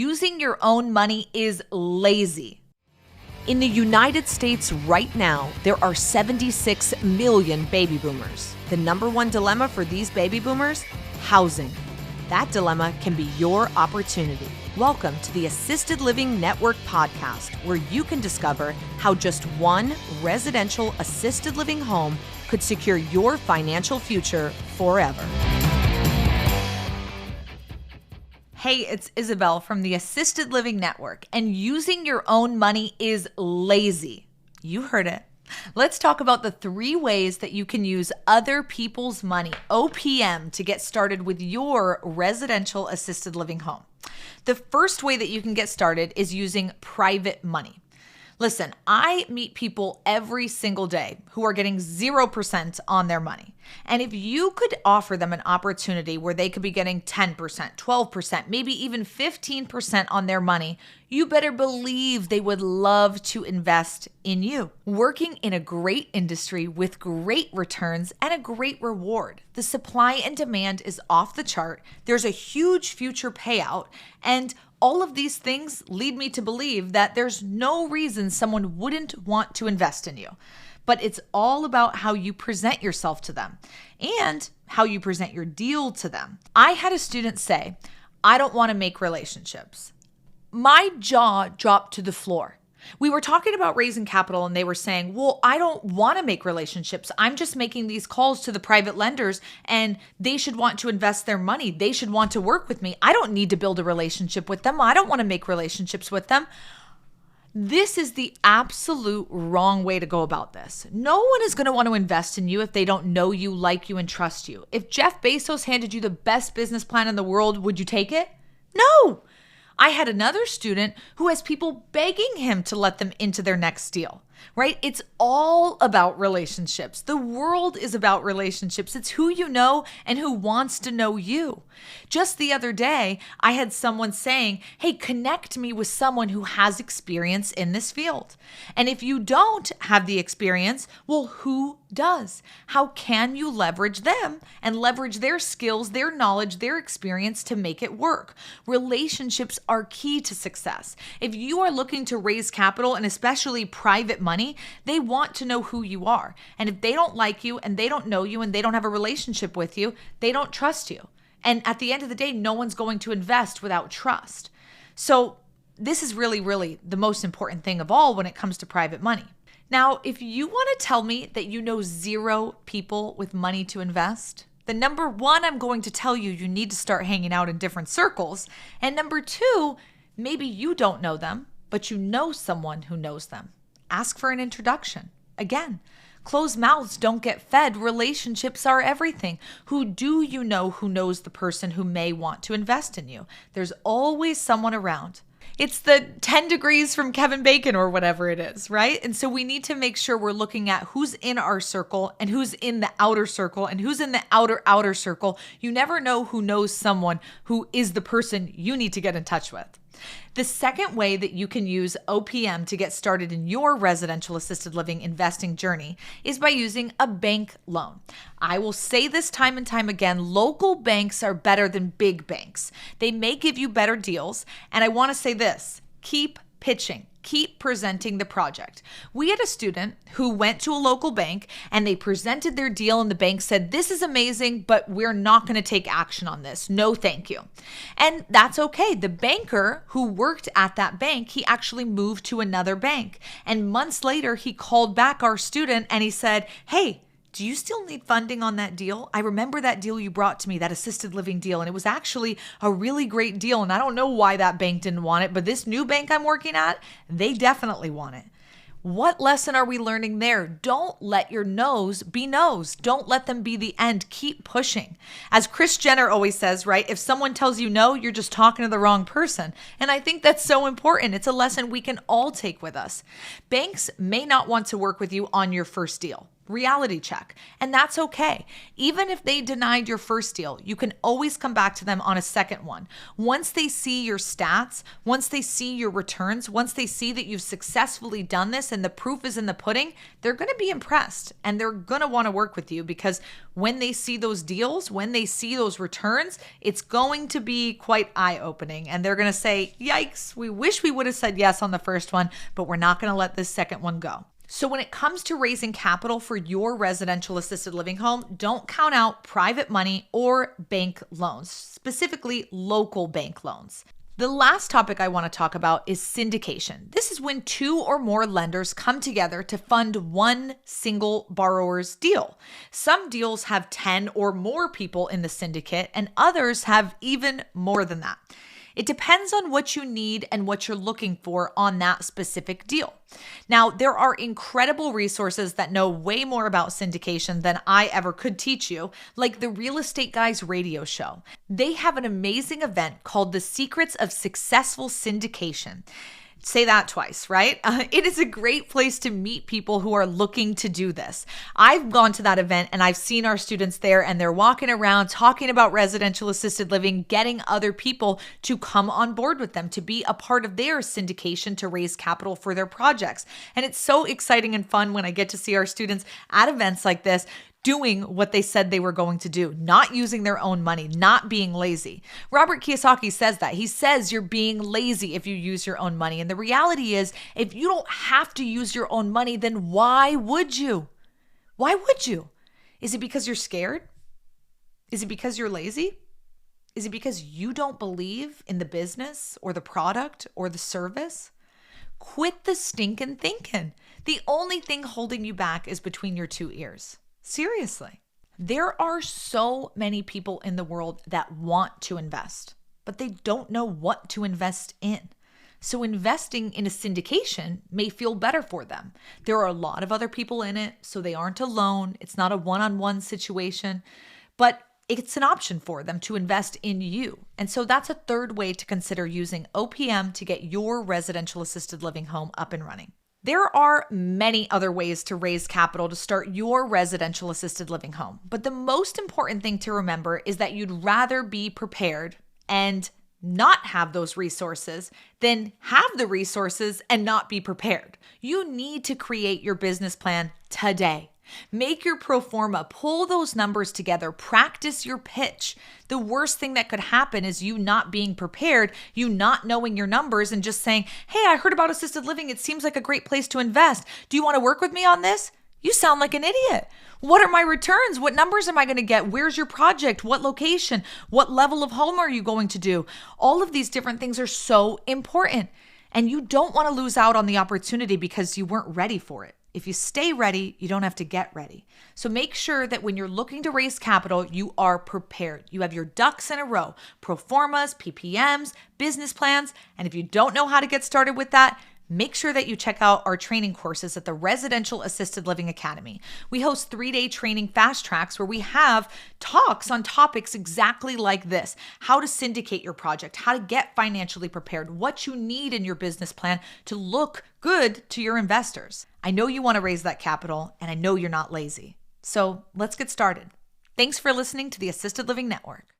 using your own money is lazy. In the United States right now, there are 76 million baby boomers. The number one dilemma for these baby boomers? Housing. That dilemma can be your opportunity. Welcome to the Assisted Living Network podcast, where you can discover how just one residential assisted living home could secure your financial future forever. Hey, it's Isabel from the Assisted Living Network, and using your own money is lazy. You heard it. Let's talk about the 3 ways that you can use other people's money, OPM, to get started with your residential assisted living home. The first way that you can get started is using private money. Listen, I meet people every single day who are getting 0% on their money. And if you could offer them an opportunity where they could be getting 10%, 12%, maybe even 15% on their money, you better believe they would love to invest in you. Working in a great industry with great returns and a great reward. The supply and demand is off the chart. There's a huge future payout, and all of these things lead me to believe that there's no reason someone wouldn't want to invest in you. But it's all about how you present yourself to them and how you present your deal to them. I had a student say, "I don't want to make relationships." My jaw dropped to the floor. We were talking about raising capital and they were saying, "Well, I don't want to make relationships. I'm just making these calls to the private lenders and they should want to invest their money. They should want to work with me. I don't need to build a relationship with them. I don't want to make relationships with them." This is the absolute wrong way to go about this. No one is going to want to invest in you if they don't know you, like you, and trust you. If Jeff Bezos handed you the best business plan in the world, would you take it? No. I had another student who has people begging him to let them into their next deal, right? It's all about relationships. The world is about relationships. It's who you know and who wants to know you. Just the other day, I had someone saying, "Hey, connect me with someone who has experience in this field." And if you don't have the experience, well, who does? How can you leverage them and leverage their skills, their knowledge, their experience to make it work? Relationships are key to success. If you are looking to raise capital, and especially private money, they want to know who you are. And if they don't like you and they don't know you and they don't have a relationship with you, they don't trust you. And at the end of the day, no one's going to invest without trust. So this is really, really the most important thing of all when it comes to private money. Now, if you want to tell me that you know 0 people with money to invest, then number 1, I'm going to tell you need to start hanging out in different circles. And number 2, maybe you don't know them, but you know someone who knows them. Ask for an introduction. Again, closed mouths don't get fed. Relationships are everything. Who do you know who knows the person who may want to invest in you? There's always someone around. It's the 10 degrees from Kevin Bacon or whatever it is, right? And so we need to make sure we're looking at who's in our circle and who's in the outer circle and who's in the outer circle. You never know who knows someone who is the person you need to get in touch with. The second way that you can use OPM to get started in your residential assisted living investing journey is by using a bank loan. I will say this time and time again, local banks are better than big banks. They may give you better deals. And I want to say this, keep pitching. Keep presenting the project. We had a student who went to a local bank and they presented their deal and the bank said, "This is amazing, but we're not going to take action on this. No, thank you." And that's okay. The banker who worked at that bank, he actually moved to another bank. And months later, he called back our student and he said, "Hey, do you still need funding on that deal? I remember that deal you brought to me, that assisted living deal, and it was actually a really great deal. And I don't know why that bank didn't want it, but this new bank I'm working at, they definitely want it." What lesson are we learning there? Don't let your no's be no's. Don't let them be the end. Keep pushing. As Kris Jenner always says, right? If someone tells you no, you're just talking to the wrong person. And I think that's so important. It's a lesson we can all take with us. Banks may not want to work with you on your first deal. reality check. And that's okay. Even if they denied your first deal, you can always come back to them on a second one. Once they see your stats, once they see your returns, once they see that you've successfully done this and the proof is in the pudding, they're going to be impressed and they're going to want to work with you, because when they see those deals, when they see those returns, it's going to be quite eye-opening. And they're going to say, yikes, we wish we would have said yes on the first one, but we're not going to let this second one go. So when it comes to raising capital for your residential assisted living home, don't count out private money or bank loans, specifically local bank loans. The last topic I want to talk about is syndication. This is when 2 or more lenders come together to fund one single borrower's deal. Some deals have 10 or more people in the syndicate, and others have even more than that. It depends on what you need and what you're looking for on that specific deal. Now, there are incredible resources that know way more about syndication than I ever could teach you, like the Real Estate Guys radio show. They have an amazing event called The Secrets of Successful Syndication. Say that twice, right? It is a great place to meet people who are looking to do this. I've gone to that event and I've seen our students there, and they're walking around talking about residential assisted living, getting other people to come on board with them to be a part of their syndication to raise capital for their projects. And it's so exciting and fun when I get to see our students at events like this doing what they said they were going to do, not using their own money, not being lazy. Robert Kiyosaki says that. He says you're being lazy if you use your own money. And the reality is, if you don't have to use your own money, then why would you? Why would you? Is it because you're scared? Is it because you're lazy? Is it because you don't believe in the business or the product or the service? Quit the stinking thinking. The only thing holding you back is between your 2 ears. Seriously. There are so many people in the world that want to invest, but they don't know what to invest in. So investing in a syndication may feel better for them. There are a lot of other people in it, so they aren't alone. It's not a one-on-one situation, but it's an option for them to invest in you. And so that's a third way to consider using OPM to get your residential assisted living home up and running. There are many other ways to raise capital to start your residential assisted living home, but the most important thing to remember is that you'd rather be prepared and not have those resources than have the resources and not be prepared. You need to create your business plan today. Make your pro forma, pull those numbers together, practice your pitch. The worst thing that could happen is you not being prepared, you not knowing your numbers and just saying, hey, I heard about assisted living. It seems like a great place to invest. Do you want to work with me on this? You sound like an idiot. What are my returns? What numbers am I going to get? Where's your project? What location? What level of home are you going to do? All of these different things are so important. And you don't want to lose out on the opportunity because you weren't ready for it. If you stay ready, you don't have to get ready. So make sure that when you're looking to raise capital, you are prepared. You have your ducks in a row, pro formas, PPMs, business plans. And if you don't know how to get started with that, make sure that you check out our training courses at the Residential Assisted Living Academy. We host 3-day training fast tracks where we have talks on topics exactly like this: how to syndicate your project, how to get financially prepared, what you need in your business plan to look good to your investors. I know you want to raise that capital, and I know you're not lazy. So let's get started. Thanks for listening to the Assisted Living Network.